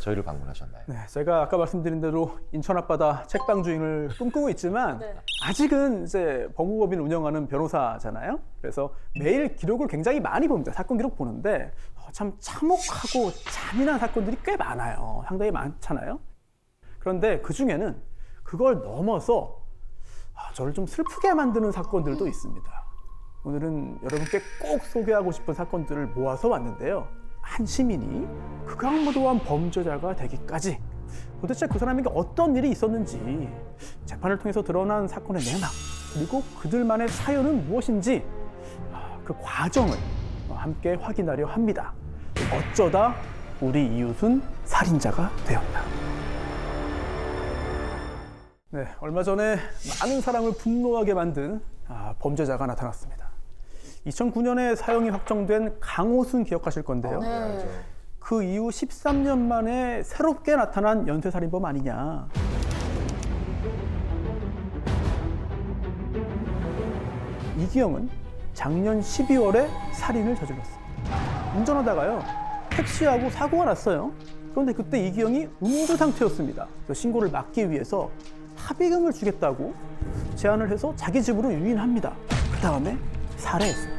저희를 방문하셨나요? 네, 제가 아까 말씀드린 대로 인천 앞바다 책방 주인을 꿈꾸고 있지만 네. 아직은 이제 법무법인 운영하는 변호사잖아요. 그래서 매일 기록을 굉장히 많이 봅니다. 사건 기록 보는데 참 참혹하고 잔인한 사건들이 꽤 많아요. 상당히 많잖아요. 그런데 그 중에는 그걸 넘어서 저를 좀 슬프게 만드는 사건들도 있습니다. 오늘은 여러분께 꼭 소개하고 싶은 사건들을 모아서 왔는데요. 한 시민이 극악무도한 범죄자가 되기까지 도대체 그 사람에게 어떤 일이 있었는지, 재판을 통해서 드러난 사건의 내막, 그리고 그들만의 사연은 무엇인지 그 과정을 함께 확인하려 합니다. 어쩌다 우리 이웃은 살인자가 되었나. 네, 얼마 전에 많은 사람을 분노하게 만든 범죄자가 나타났습니다. 2009년에 사형이 확정된 강호순 기억하실 건데요. 네. 그 이후 13년 만에 새롭게 나타난 연쇄살인범 아니냐. 이기영은 작년 12월에 살인을 저질렀습니다. 운전하다가요, 택시하고 사고가 났어요. 그런데 그때 이기영이 음주 상태였습니다. 신고를 막기 위해서 합의금을 주겠다고 제안을 해서 자기 집으로 유인합니다. 그 다음에 살해했습니다.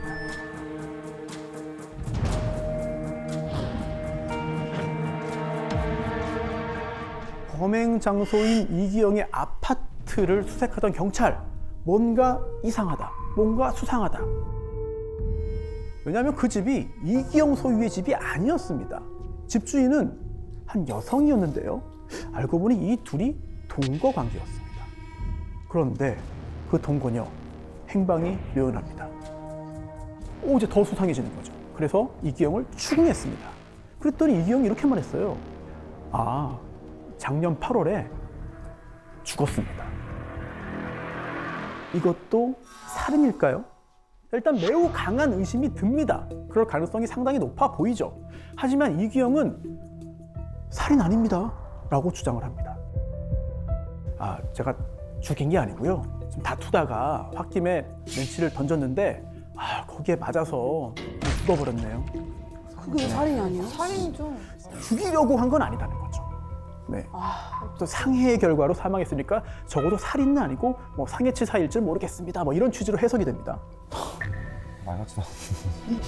범행 장소인 이기영의 아파트를 수색하던 경찰, 뭔가 이상하다, 뭔가 수상하다. 왜냐하면 그 집이 이기영 소유의 집이 아니었습니다. 집주인은 한 여성이었는데요. 알고 보니 이 둘이 동거 관계였습니다. 그런데 그 동거녀 행방이 묘연합니다. 이제 더 수상해지는 거죠. 그래서 이기영을 추궁했습니다. 그랬더니 이기영이 이렇게 말했어요. 작년 8월에 죽었습니다. 이것도 살인일까요? 일단 매우 강한 의심이 듭니다. 그럴 가능성이 상당히 높아 보이죠. 하지만 이기영은 살인 아닙니다 라고 주장을 합니다. 제가 죽인 게 아니고요. 좀 다투다가 홧김에 멘치를 던졌는데 거기에 맞아서 죽어버렸네요. 그게 살인이 아니에요? 살인이죠. 죽이려고 한 건 아니다는 거죠. 네. 또 상해의 결과로 사망했으니까 적어도 살인은 아니고 상해치사일지 모르겠습니다. 이런 취지로 해석이 됩니다. 말 같지도 않습니다.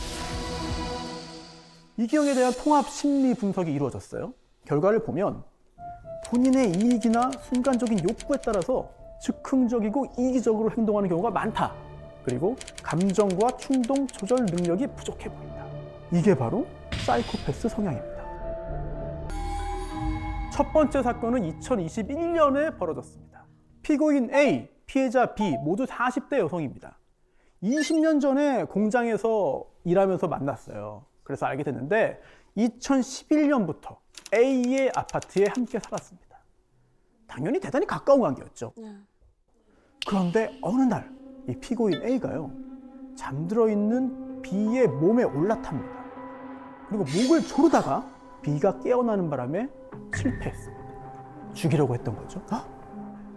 이기영에 대한 통합 심리 분석이 이루어졌어요. 결과를 보면 본인의 이익이나 순간적인 욕구에 따라서 즉흥적이고 이기적으로 행동하는 경우가 많다. 그리고 감정과 충동 조절 능력이 부족해 보인다. 이게 바로 사이코패스 성향입니다. 첫 번째 사건은 2021년에 벌어졌습니다. 피고인 A, 피해자 B 모두 40대 여성입니다. 20년 전에 공장에서 일하면서 만났어요. 그래서 알게 됐는데 2011년부터 A의 아파트에 함께 살았습니다. 당연히 대단히 가까운 관계였죠. 그런데 어느 날 이 피고인 A가요, 잠들어 있는 B의 몸에 올라탑니다. 그리고 목을 조르다가 B가 깨어나는 바람에 실패했습니다. 죽이려고 했던 거죠.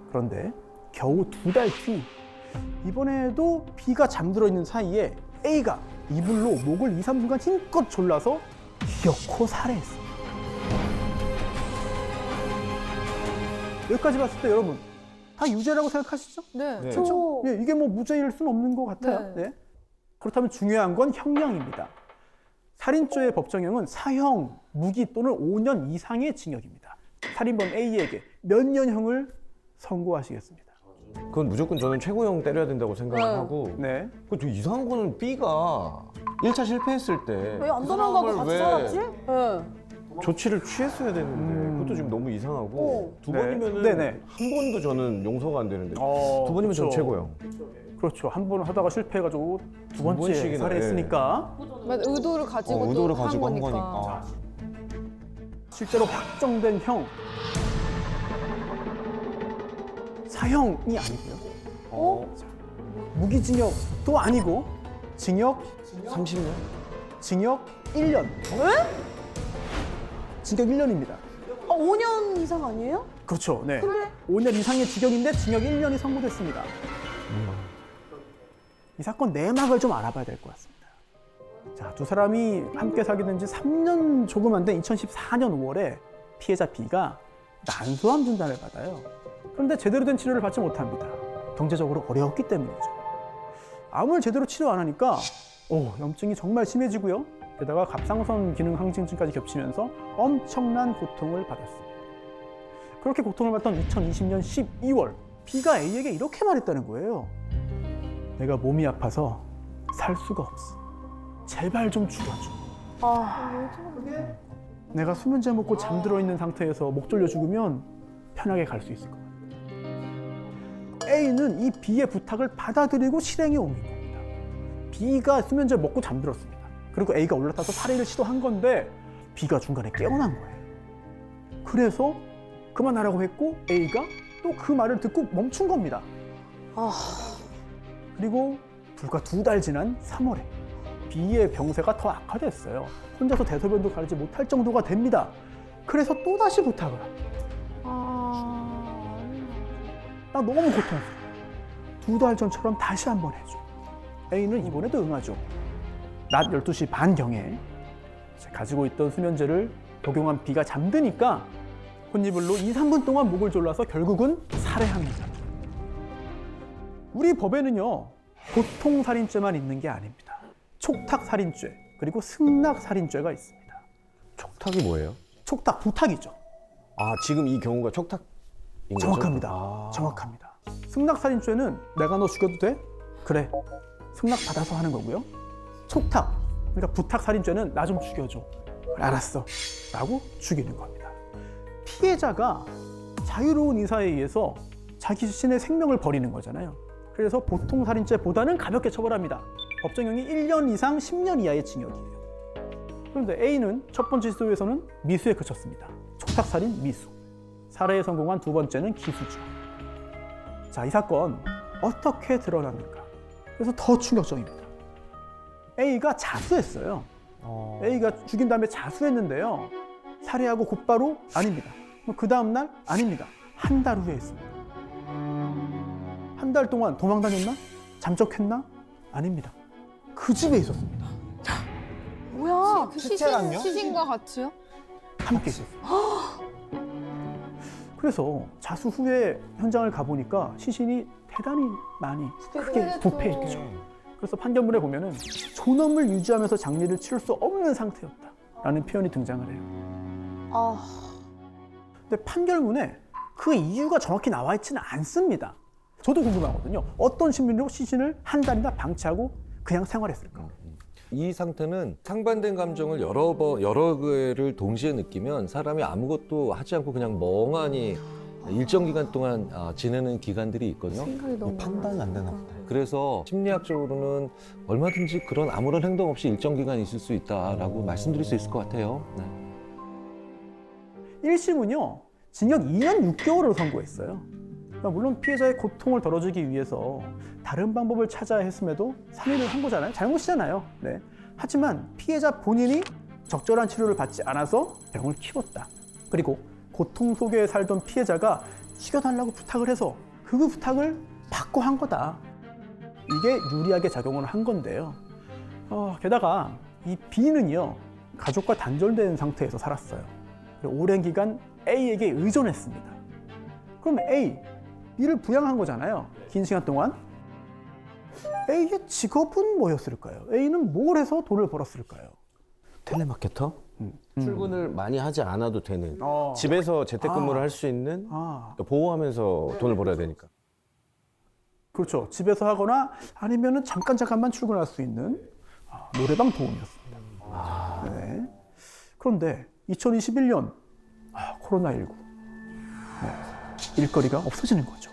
그런데 겨우 2달 뒤, 이번에도 B가 잠들어 있는 사이에 A가 이불로 목을 2, 3분간 힘껏 졸라서 기어코 살해했습니다. 여기까지 봤을 때 여러분 다 유죄라고 생각하시죠? 네. 네. 그렇죠. 예, 이게 무죄일 수는 없는 것 같아요. 네. 네. 그렇다면 중요한 건 형량입니다. 살인죄의 법정형은 사형, 무기 또는 5년 이상의 징역입니다. 살인범 A에게 몇 년형을 선고하시겠습니다? 그건 무조건 저는 최고형 때려야 된다고 생각을 네. 하고. 네. 좀 이상한 거는 B가 1차 실패했을 때 왜 안 그 도망가고 사람을 같이 왜 살았지? 네. 조치를 취했어야 되는데 그것도 지금 너무 이상하고 두 네. 번이면은 네네. 한 번도 저는 용서가 안 되는데 두 번이면 그렇죠. 전 최고형. 그렇죠. 한 번 하다가 실패해가지고 두 번째 번씩이나, 살해했으니까 맞아, 의도를 가지고 의도를 또 가지고 한 거니까. 거니까. 실제로 확정된 형 사형이 아니고요. 무기징역도 아니고 징역 30년? 징역 1년. 징역 1년입니다. 5년 이상 아니에요? 그렇죠. 네. 5년 이상의 징역인데 징역 1년이 선고됐습니다. 이 사건 내막을 좀 알아봐야 될 것 같습니다. 자, 두 사람이 함께 사귀는 지 3년 조금 안 된 2014년 5월에 피해자 B가 난소암 진단을 받아요. 그런데 제대로 된 치료를 받지 못합니다. 경제적으로 어려웠기 때문이죠. 암을 제대로 치료 안 하니까 염증이 정말 심해지고요. 게다가 갑상선 기능 항진증까지 겹치면서 엄청난 고통을 받았습니다. 그렇게 고통을 받던 2020년 12월 B가 A에게 이렇게 말했다는 거예요. 내가 몸이 아파서 살 수가 없어. 제발 좀 죽어줘. 내가 수면제 먹고 잠들어 있는 상태에서 목 졸려 죽으면 편하게 갈 수 있을 것 같아. A는 이 B의 부탁을 받아들이고 실행에 옮긴 겁니다. B가 수면제 먹고 잠들었습니다. 그리고 A가 올라타서 살해를 시도한 건데 B가 중간에 깨어난 거예요. 그래서 그만하라고 했고 A가 또 그 말을 듣고 멈춘 겁니다. 그리고 불과 2달 지난 3월에 B의 병세가 더 악화됐어요. 혼자서 대소변도 가리지 못할 정도가 됩니다. 그래서 또다시 부탁을 합니다. 나 너무 고통스러워. 2달 전처럼 다시 한번 해줘. A는 이번에도 응하죠. 낮 12시 반경에 가지고 있던 수면제를 복용한 B가 잠드니까 혼이불로 2, 3분 동안 목을 졸라서 결국은 살해합니다. 우리 법에는요, 고통살인죄만 있는 게 아닙니다. 촉탁살인죄, 그리고 승낙살인죄가 있습니다. 촉탁이 뭐예요? 촉탁, 부탁이죠. 아, 지금 이 경우가 촉탁인 거죠? 정확합니다. 정확합니다. 승낙살인죄는 내가 너 죽여도 돼? 그래. 승낙 받아서 하는 거고요. 촉탁, 그러니까 부탁살인죄는 나 좀 죽여줘. 그래, 알았어. 라고 죽이는 겁니다. 피해자가 자유로운 의사에 의해서 자기 자신의 생명을 버리는 거잖아요. 그래서 보통 살인죄보다는 가볍게 처벌합니다. 법정형이 1년 이상 10년 이하의 징역이에요. 그런데 A는 첫 번째 시도에서는 미수에 그쳤습니다. 촉탁살인 미수. 살해에 성공한 두 번째는 기수죠. 자, 이 사건 어떻게 드러났는가? 그래서 더 충격적입니다. A가 자수했어요. A가 죽인 다음에 자수했는데요. 살해하고 곧바로 아닙니다. 그 다음날 아닙니다. 한 달 후에 했습니다. 한 달 동안 도망다녔나? 잠적했나? 아닙니다. 그 집에 있었습니다. 뭐야? 시신과 같이요? 함께 있었어요. 그래서 자수 후에 현장을 가보니까 시신이 대단히 많이 크게 부패했죠. 그래서 판결문에 보면은 존엄을 유지하면서 장례를 치를 수 없는 상태였다라는 표현이 등장을 해요. 근데 판결문에 그 이유가 정확히 나와 있지는 않습니다. 저도 궁금하거든요. 어떤 심리로 시신을 한 달이나 방치하고 그냥 생활했을까? 이 상태는 상반된 감정을 여러 개를 동시에 느끼면 사람이 아무것도 하지 않고 그냥 멍하니 일정 기간 동안 지내는 기간들이 있거든요. 생각이 너무 판단이 안 되나 보다. 그래서 심리학적으로는 얼마든지 그런 아무런 행동 없이 일정 기간 있을 수 있다라고 말씀드릴 수 있을 것 같아요. 네. 1심은요, 징역 2년 6개월을 선고했어요. 그러니까 물론 피해자의 고통을 덜어주기 위해서 다른 방법을 찾아야 했음에도 살인을 한 거잖아요. 잘못이잖아요. 네. 하지만 피해자 본인이 적절한 치료를 받지 않아서 병을 키웠다. 그리고 고통 속에 살던 피해자가 죽여달라고 부탁을 해서 그 부탁을 받고 한 거다. 이게 유리하게 작용을 한 건데요. 게다가 이 B는요, 가족과 단절된 상태에서 살았어요. 오랜 기간 A에게 의존했습니다. 그럼 B를 부양한 거잖아요. 긴 시간 동안. A의 직업은 뭐였을까요? A는 뭘 해서 돈을 벌었을까요? 텔레마케터? 출근을 많이 하지 않아도 되는. 어. 집에서 재택근무를 할 수 있는. 보호하면서 돈을 벌어야 되니까. 그렇죠. 집에서 하거나 아니면은 잠깐만 출근할 수 있는 노래방 도우미였습니다. 네. 그런데 2021년 코로나19 일거리가 없어지는 거죠.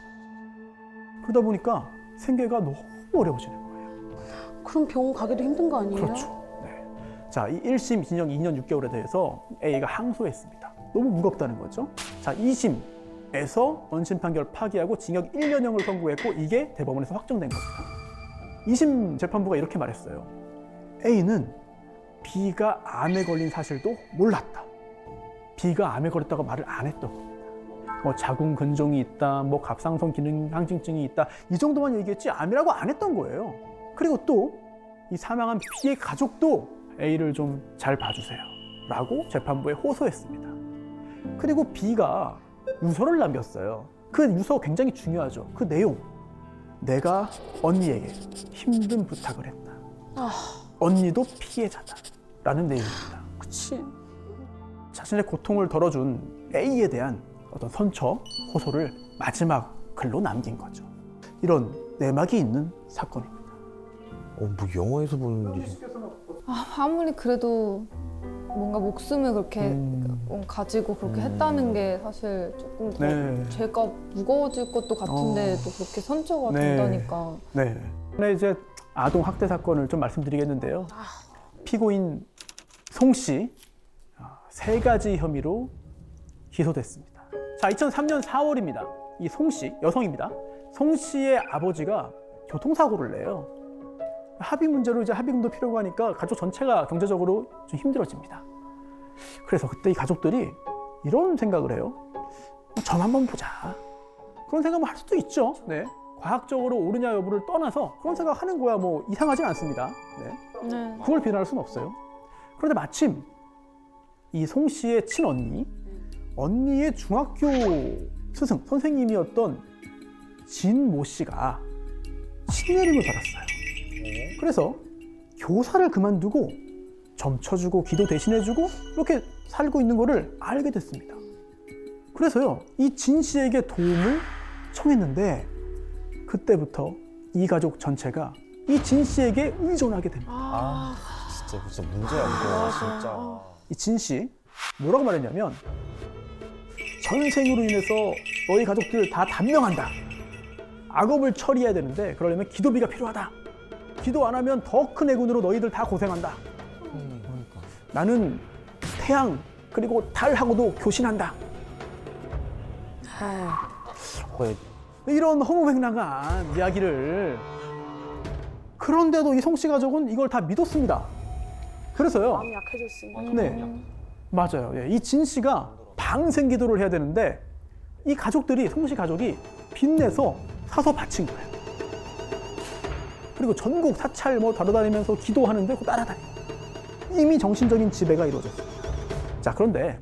그러다 보니까 생계가 너무 어려워지는 거예요. 그럼 병원 가기도 힘든 거 아니에요? 그렇죠. 네. 자, 이 1심 징역 2년 6개월에 대해서 A가 항소했습니다. 너무 무겁다는 거죠. 자, 2심에서 원심 판결 파기하고 징역 1년형을 선고했고 이게 대법원에서 확정된 겁니다. 2심 재판부가 이렇게 말했어요. A는 B가 암에 걸린 사실도 몰랐다. B가 암에 걸렸다고 말을 안 했던 겁니다. 뭐 자궁 근종이 있다, 뭐 갑상선 기능 항진증이 있다, 이 정도만 얘기했지 암이라고 안 했던 거예요. 그리고 또 이 사망한 B의 가족도 A를 좀 잘 봐주세요 라고 재판부에 호소했습니다. 그리고 B가 유서를 남겼어요. 그 유서 굉장히 중요하죠. 그 내용. 내가 언니에게 힘든 부탁을 했다. 언니도 피해자다. 라는 내용입니다. 그치. 자신의 고통을 덜어준 A에 대한 어떤 선처, 호소를 마지막 글로 남긴 거죠. 이런 내막이 있는 사건입니다. 뭐 영화에서 보는 일이. 아무리 그래도 뭔가 목숨을 그렇게 가지고 그렇게 했다는 게 사실 조금 더 네. 죄가 무거워질 것도 같은데 또 그렇게 선처가 된다니까. 네. 네, 이제 아동 학대 사건을 좀 말씀드리겠는데요. 피고인 송 씨 3가지 혐의로 기소됐습니다. 자, 2003년 4월입니다. 이 송 씨, 여성입니다. 송 씨의 아버지가 교통사고를 내요. 합의 문제로 이제 합의금도 필요하고 하니까 가족 전체가 경제적으로 좀 힘들어집니다. 그래서 그때 이 가족들이 이런 생각을 해요. 점 한번 보자. 그런 생각을 할 수도 있죠. 네. 과학적으로 옳으냐 여부를 떠나서 그런 생각하는 거야 뭐 이상하진 않습니다. 네. 네. 그걸 비난할 수는 없어요. 그런데 마침 이 송 씨의 친언니, 언니의 중학교 스승, 선생님이었던 진모 씨가 신내림을 받았어요. 그래서 교사를 그만두고 점 쳐주고 기도 대신해주고 이렇게 살고 있는 거를 알게 됐습니다. 그래서요, 이 진 씨에게 도움을 청했는데 그때부터 이 가족 전체가 이 진 씨에게 의존하게 됩니다. 진짜 문제야 이거 진짜. 이 진 씨 뭐라고 말했냐면 전생으로 인해서 너희 가족들 다 단명한다. 악업을 처리해야 되는데 그러려면 기도비가 필요하다. 기도 안 하면 더 큰 해군으로 너희들 다 고생한다. 나는 태양 그리고 달하고도 교신한다. 이런 허무맹랑한 이야기를 그런데도 이 송 씨 가족은 이걸 다 믿었습니다. 그래서요. 마음이 약해졌으니까. 네, 맞아요. 예, 이 진 씨가 방생 기도를 해야 되는데 이 가족들이 송 씨 가족이 빚내서 사서 바친 거예요. 그리고 전국 사찰 뭐 돌아다니면서 기도하는데 그 따라다니고 이미 정신적인 지배가 이루어졌습니다. 자, 그런데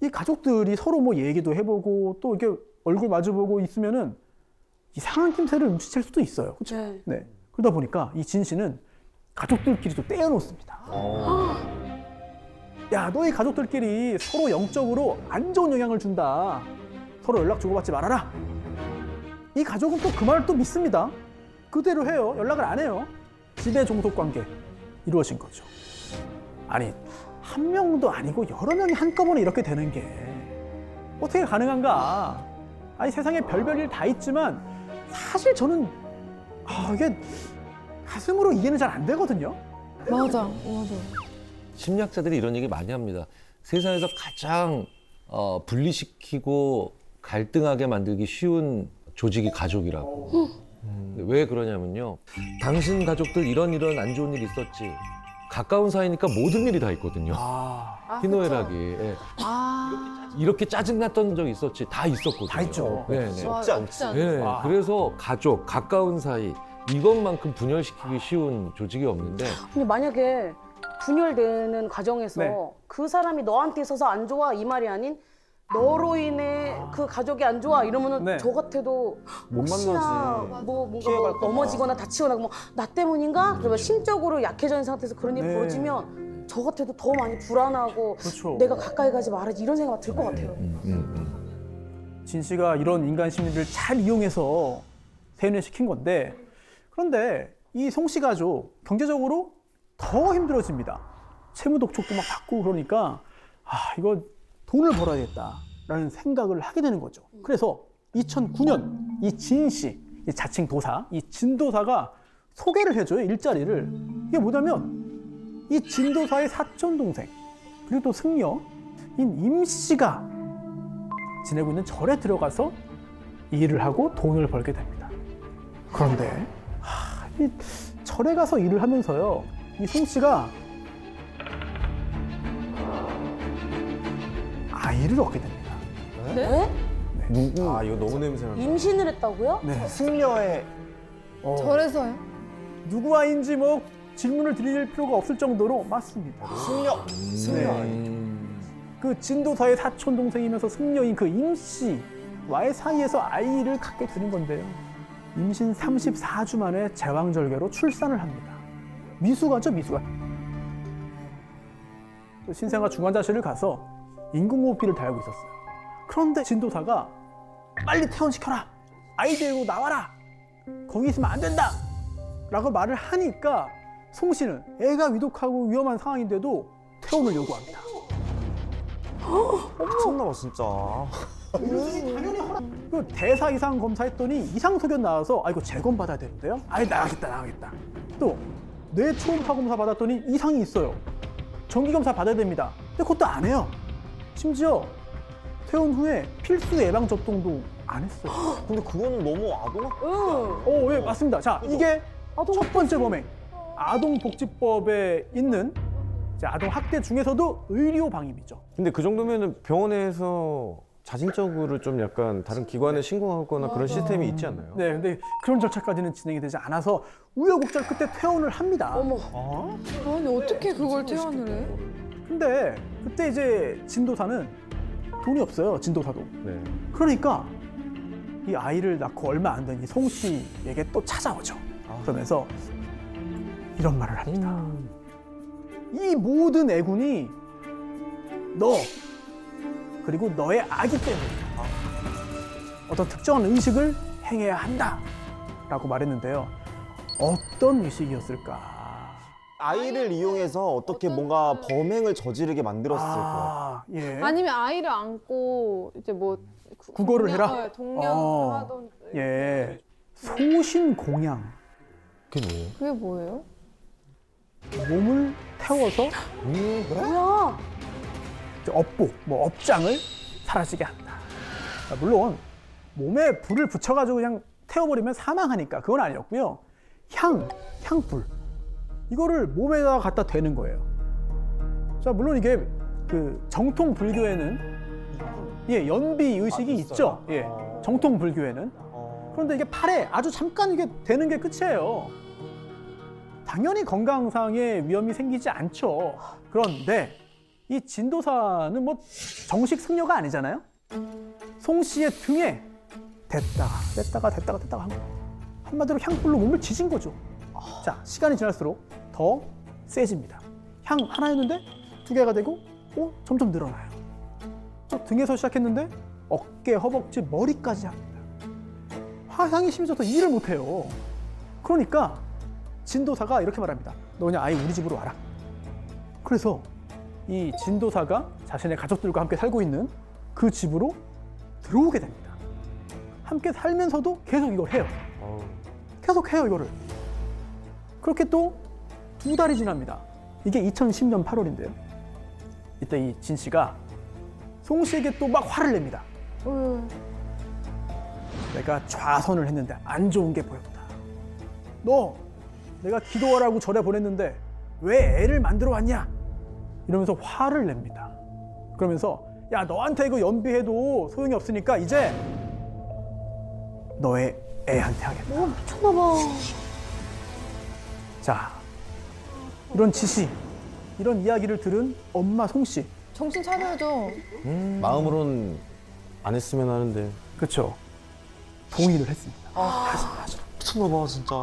이 가족들이 서로 뭐 얘기도 해보고 또 이렇게 얼굴 마주보고 있으면은 이상한 낌새를 눈치챌 수도 있어요. 그렇죠? 네. 네. 그러다 보니까 이 진 씨는 가족들끼리도 떼어놓습니다. 야, 너희 가족들끼리 서로 영적으로 안 좋은 영향을 준다. 서로 연락 주고받지 말아라. 이 가족은 또 그 말을 또 믿습니다. 그대로 해요. 연락을 안 해요. 지배 종속 관계 이루어진 거죠. 아니, 한 명도 아니고 여러 명이 한꺼번에 이렇게 되는 게 어떻게 가능한가? 아니, 세상에 별별 일 다 있지만 사실 저는 이게 가슴으로 이해는 잘 안 되거든요. 맞아. 심리학자들이 이런 얘기 많이 합니다. 세상에서 가장 분리시키고 갈등하게 만들기 쉬운 조직이 가족이라고. 왜 그러냐면요. 당신 가족들 이런 안 좋은 일 있었지. 가까운 사이니까 모든 일이 다 있거든요. 희노애락이. 예. 이렇게 짜증났던 적 있었지. 다 있었거든요. 다 있죠. 네, 네. 없지 않지. 네, 그래서 가족, 가까운 사이 이것만큼 분열시키기 쉬운 조직이 없는데 근데 만약에 분열되는 과정에서 네. 그 사람이 너한테 있어서 안 좋아 이 말이 아닌 너로 인해 그 가족이 안 좋아 이러면은 네. 저 같아도 못 혹시나 만나지. 뭐 뭔가 피해갈까 뭐 봐. 넘어지거나 다치거나 뭐 나 때문인가? 그러면 심적으로 약해진 상태에서 그런 일이 네. 벌어지면 저 같아도 더 많이 불안하고 그렇죠. 내가 가까이 가지 말아야지 이런 생각 들 것 같아요. 진 씨가 이런 인간 심리를 잘 이용해서 세뇌시킨 건데, 그런데 이 송 씨 가족 경제적으로 더 힘들어집니다. 채무 독촉도 막 받고 그러니까 이거 돈을 벌어야겠다라는 생각을 하게 되는 거죠. 그래서 2009년 이 진 씨, 이 자칭 도사, 이 진도사가 소개를 해줘요, 일자리를. 이게 뭐냐면 이 진도사의 사촌 동생 그리고 또 승려인 임 씨가 지내고 있는 절에 들어가서 일을 하고 돈을 벌게 됩니다. 그런데 이 절에 가서 일을 하면서요, 이 송 씨가 아이를 얻게 됩니다. 네? 누구? 이거 너무 냄새나. 임신을 했다고요? 네. 승려의 절에서요? 누구 아이인지 뭐 질문을 드릴 필요가 없을 정도로 맞습니다. 승려. 네. 그 진도사의 사촌 동생이면서 승려인 그 임 씨와의 사이에서 아이를 갖게 되는 건데요. 임신 34주 만에 제왕절개로 출산을 합니다. 미숙아죠, 미숙아. 신생아 중환자실을 가서 인공호흡기를 달고 있었어요. 그런데 진도사가 빨리 퇴원시켜라, 아이 데리고 나와라, 거기 있으면 안 된다 라고 말을 하니까 송 씨는 애가 위독하고 위험한 상황인데도 퇴원을 요구합니다. 미쳤나봐 진짜. 그 대사 이상 검사했더니 이상 소견 나와서 아 이거 재검 받아야 되는데요. 아이 나가겠다. 또 뇌 초음파 검사 받았더니 이상이 있어요. 정기 검사 받아야 됩니다. 근데 그것도 안 해요. 심지어 퇴원 후에 필수 예방 접종도 안 했어요. 근데 그거는 너무 아동학. 응. 예, 맞습니다. 자, 이게 첫 번째 범행. 아동복지법에 있는 이제 아동학대 중에서도 의료 방임이죠. 근데 그 정도면은 병원에서 자진적으로 좀 약간 다른 기관에 신고하거나 그런 시스템이 있지 않나요? 네, 근데 그런 절차까지는 진행이 되지 않아서 우여곡절 끝에 퇴원을 합니다. 어머. 아니 어떻게 그걸 퇴원을 해? 근데 그때 이제 진도사는 돈이 없어요. 진도사도. 네. 그러니까 이 아이를 낳고 얼마 안 된 이 송 씨에게 또 찾아오죠. 그러면서 이런 말을 합니다. 이 모든 애군이 너 그리고 너의 아기 때문이다. 어떤 특정한 의식을 행해야 한다 라고 말했는데요. 어떤 의식이었을까? 아이를 이용해서 어떻게 뭔가 범행을 저지르게 만들었을 거야. 아, 예. 아니면 아이를 안고 이제 뭐 국어를 해라? 동양을 하던. 예. 소신공양. 그게 뭐예요? 그게 뭐예요? 몸을 태워서 뭐야? 업보, 뭐 업장을 사라지게 한다. 물론 몸에 불을 붙여가지고 그냥 태워버리면 사망하니까 그건 아니었고요. 향불 이거를 몸에다가 갖다 대는 거예요. 자, 물론 이게 그 정통 불교에는 예 연비 의식이 있죠. 예, 정통 불교에는. 그런데 이게 팔에 아주 잠깐 이게 되는 게 끝이에요. 당연히 건강상의 위험이 생기지 않죠. 그런데 이 진도사는 뭐 정식 승려가 아니잖아요. 송 씨의 등에 됐다가 한 거. 한마디로 향불로 몸을 지진 거죠. 자, 시간이 지날수록 더 세집니다. 향 하나였는데 2개가 되고 점점 늘어나요. 등에서 시작했는데 어깨, 허벅지, 머리까지 합니다. 화상이 심해져서 일을 못해요. 그러니까 진도사가 이렇게 말합니다. 너 그냥 아예 우리 집으로 와라. 그래서 이 진도사가 자신의 가족들과 함께 살고 있는 그 집으로 들어오게 됩니다. 함께 살면서도 계속 이걸 해요. 계속 해요, 이거를. 그렇게 또 2달이 지납니다. 이게 2010년 8월인데요. 이때 이 진 씨가 송 씨에게 또 막 화를 냅니다. 내가 좌선을 했는데 안 좋은 게 보였다. 너 내가 기도하라고 절에 보냈는데 왜 애를 만들어 왔냐? 이러면서 화를 냅니다. 그러면서 야, 너한테 이거 연비해도 소용이 없으니까 이제 너의 애한테 하겠다. 미쳤나봐. 자, 이런 지시, 이런 이야기를 들은 엄마 송 씨. 정신 차려야죠. 마음으로는 안 했으면 하는데. 그렇죠. 동의를 했습니다. 미쳤나봐 진짜.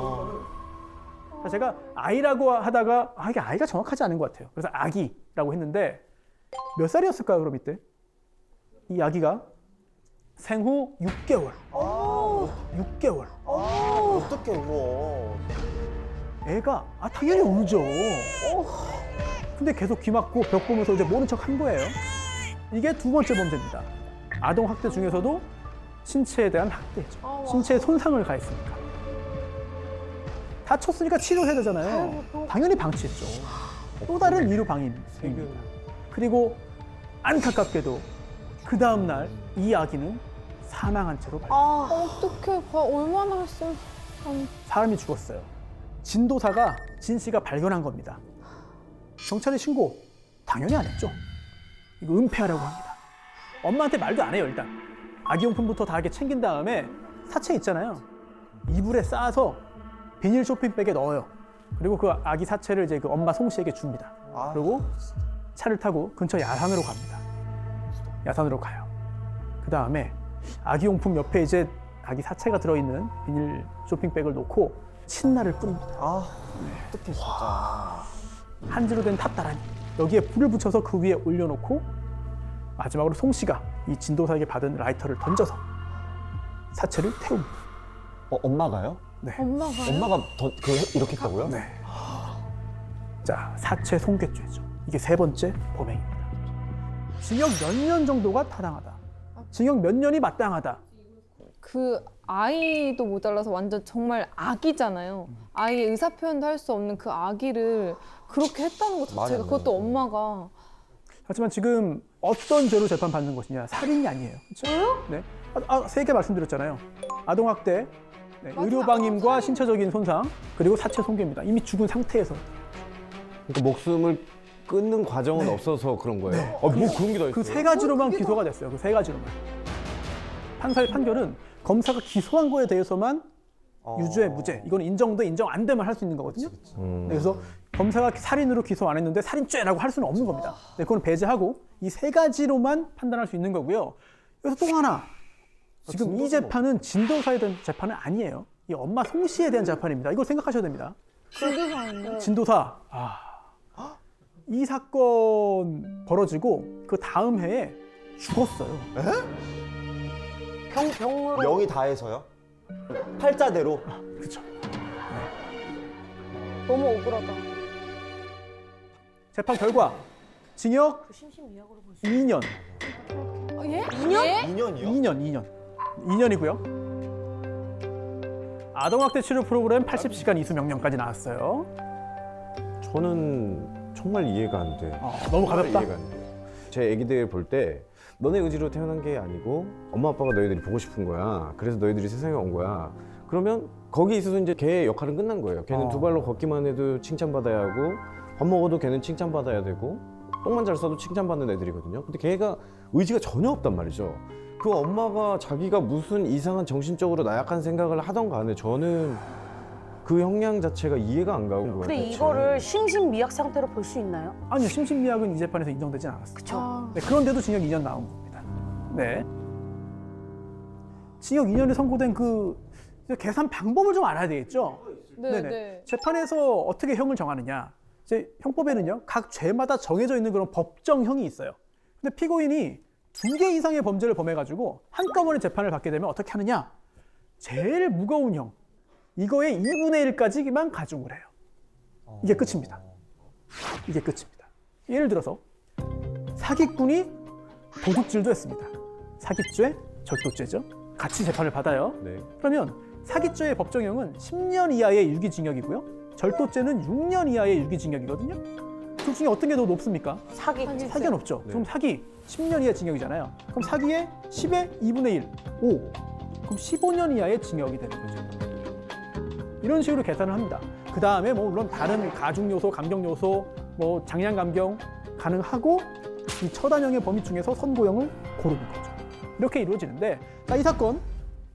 제가 아이라고 하다가 이게 아이가 정확하지 않은 것 같아요. 그래서 아기라고 했는데 몇 살이었을까요, 그럼 이때? 이 아기가 생후 6개월. 6개월. 어떻게 울어? 애가 당연히 울죠. 근데 계속 귀 막고 벽 보면서 이제 모른 척 한 거예요. 이게 2번째 범죄입니다. 아동 학대 중에서도 신체에 대한 학대죠. 신체에 손상을 가했으니까. 다쳤으니까 치료해야 되잖아요. 당연히 방치했죠. 또 다른 의료 방임입니다. 그리고 안타깝게도 그 다음 날 이 아기는 사망한 채로 발견. 어떡해. 얼마나 했어. 사람이 죽었어요. 진도사가 진 씨가 발견한 겁니다. 경찰에 신고 당연히 안 했죠. 이거 은폐하라고 합니다. 엄마한테 말도 안 해요, 일단. 아기용품부터 다 이렇게 챙긴 다음에 사체 있잖아요. 이불에 싸서 비닐 쇼핑백에 넣어요. 그리고 그 아기 사체를 이제 그 엄마 송 씨에게 줍니다. 그리고 차를 타고 근처 야산으로 갑니다. 야산으로 가요. 그 다음에 아기용품 옆에 이제 아기 사체가 들어있는 비닐 쇼핑백을 놓고 신나를 뿌립니다. 아, 어떡해 진짜. 한지로 된 탑다라니 여기에 불을 붙여서 그 위에 올려놓고 마지막으로 송 씨가 이 진도사에게 받은 라이터를 던져서 사체를 태웁니다. 엄마가요? 네. 엄마가 이렇게 했다고요? 네. 자, 사체 송괴죄죠. 이게 세 번째 범행입니다. 징역 몇 년 정도가 타당하다. 징역 몇 년이 마땅하다. 그 아이도 모자라서 완전 정말 아기잖아요. 아이의 의사 표현도 할 수 없는 그 아기를 그렇게 했다는 것 말이 자체가 안 그것도 되죠. 엄마가 하지만 지금 어떤 죄로 재판받는 것이냐? 살인이 아니에요. 그렇죠? 네. 세 개 말씀드렸잖아요. 아동학대, 네, 의료방임과 신체적인 손상, 그리고 사체 송괴입니다. 이미 죽은 상태에서. 그러니까 목숨을 끊는 과정은 없어서 그런 거예요. 뭐 그런 게 다 있어요. 그 세 가지로만 기소가 됐어요. 그 세 가지로만. 판사의 판결은 검사가 기소한 거에 대해서만 유죄, 무죄. 이건 인정돼, 인정 안 되면 할 수 있는 거거든요. 네, 그래서 검사가 살인으로 기소 안 했는데 살인죄라고 할 수는 없는 겁니다. 네, 그건 배제하고 이 세 가지로만 판단할 수 있는 거고요. 여기서 또 하나. 지금 이 재판은 진도사에 대한 재판은 아니에요. 이 엄마 송 씨에 대한 재판입니다. 이걸 생각하셔야 됩니다. 진도사인데 진도사. 이 사건 벌어지고 그 다음 해에 죽었어요. 병으로. 명이 다해서요? 팔자대로? 그렇죠. 너무 억울하다. 재판 결과 징역 2년. 예? 2년이요? 2년이고요. 아동학대 치료 프로그램 80시간 이수 명령까지 나왔어요. 저는 정말 이해가 안 돼. 너무 정말 가볍다. 이해가 안 돼. 제 애기들 볼 때 너네 의지로 태어난 게 아니고 엄마 아빠가 너희들이 보고 싶은 거야. 그래서 너희들이 세상에 온 거야. 그러면 거기 있어서 이제 걔의 역할은 끝난 거예요. 걔는 두 발로 걷기만 해도 칭찬받아야 하고 밥 먹어도 걔는 칭찬받아야 되고 똥만 잘 싸도 칭찬받는 애들이거든요. 근데 걔가 의지가 전혀 없단 말이죠. 그 엄마가 자기가 무슨 이상한 정신적으로 나약한 생각을 하던 간에 저는 그 형량 자체가 이해가 안 가는 거예요. 근데 대체. 이거를 심신미약 상태로 볼 수 있나요? 아니요, 심신미약은 이 재판에서 인정되진 않았어요. 그쵸. 네, 그런데도 징역 2년 나온 겁니다. 네. 징역 2년이 선고된 그 계산 방법을 좀 알아야 되겠죠? 네네. 재판에서 어떻게 형을 정하느냐? 이제 형법에는요, 각 죄마다 정해져 있는 그런 법정형이 있어요. 근데 피고인이 2개 이상의 범죄를 범해가지고 한꺼번에 재판을 받게 되면 어떻게 하느냐? 제일 무거운 형, 이거의 2분의 1까지만 가중을 해요. 이게 끝입니다. 이게 끝입니다. 예를 들어서 사기꾼이 도둑질도 했습니다. 사기죄, 절도죄죠. 같이 재판을 받아요. 네. 그러면 사기죄의 법정형은 10년 이하의 유기징역이고요. 절도죄는 6년 이하의 유기징역이거든요. 둘 중에 어떤 게 더 높습니까? 사기죄. 사기가 높죠. 네. 그럼 사기 10년 이하 징역이잖아요. 그럼 사기의 10의 2분의 1, 5. 그럼 15년 이하의 징역이 되는 거죠. 이런 식으로 계산을 합니다. 그 다음에 뭐 물론 다른 가중 요소, 감경 요소, 뭐 장량 감경 가능하고 이 처단형의 범위 중에서 선고형을 고르는 거죠. 이렇게 이루어지는데, 자, 이 사건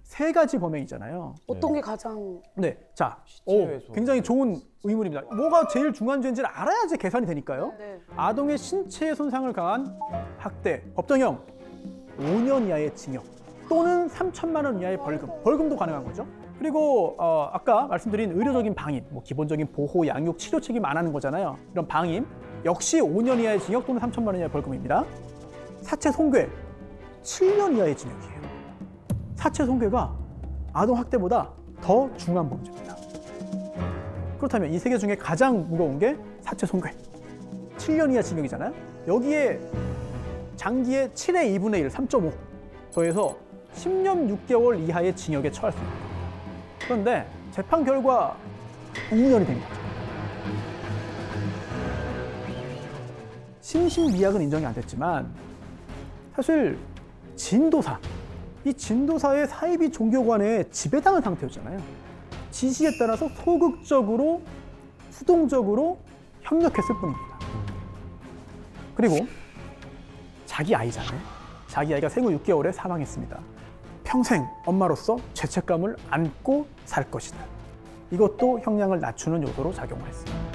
세 가지 범행이잖아요. 어떤 게 가장 네, 자, 시체에서. 굉장히 좋은 의문입니다. 뭐가 제일 중요한 죄인지를 알아야지 계산이 되니까요. 네. 아동의 신체에 손상을 가한 학대, 법정형 5년 이하의 징역 또는 3천만 원 이하의 벌금, 벌금도 가능한 거죠. 그리고 아까 말씀드린 의료적인 방임, 뭐 기본적인 보호, 양육, 치료 책임 안 하는 거잖아요. 이런 방임 역시 5년 이하의 징역 또는 3천만 원 이하의 벌금입니다. 사체 손괴 7년 이하의 징역이에요. 사체 손괴가 아동 학대보다 더 중한 범죄입니다. 그렇다면 이 세 개 중에 가장 무거운 게 사체 손괴. 7년 이하 징역이잖아요. 여기에 장기의 7의 2분의 1, 3.5 더해서 10년 6개월 이하의 징역에 처할 수 있습니다. 그런데 재판 결과 2년이 됩니다. 심신미약은 인정이 안 됐지만 사실 진도사, 이 진도사의 사이비 종교관에 지배당한 상태였잖아요. 지시에 따라서 소극적으로, 수동적으로 협력했을 뿐입니다. 그리고 자기 아이잖아요. 자기 아이가 생후 6개월에 사망했습니다. 평생 엄마로서 죄책감을 안고 살 것이다. 이것도 형량을 낮추는 요소로 작용을 했습니다.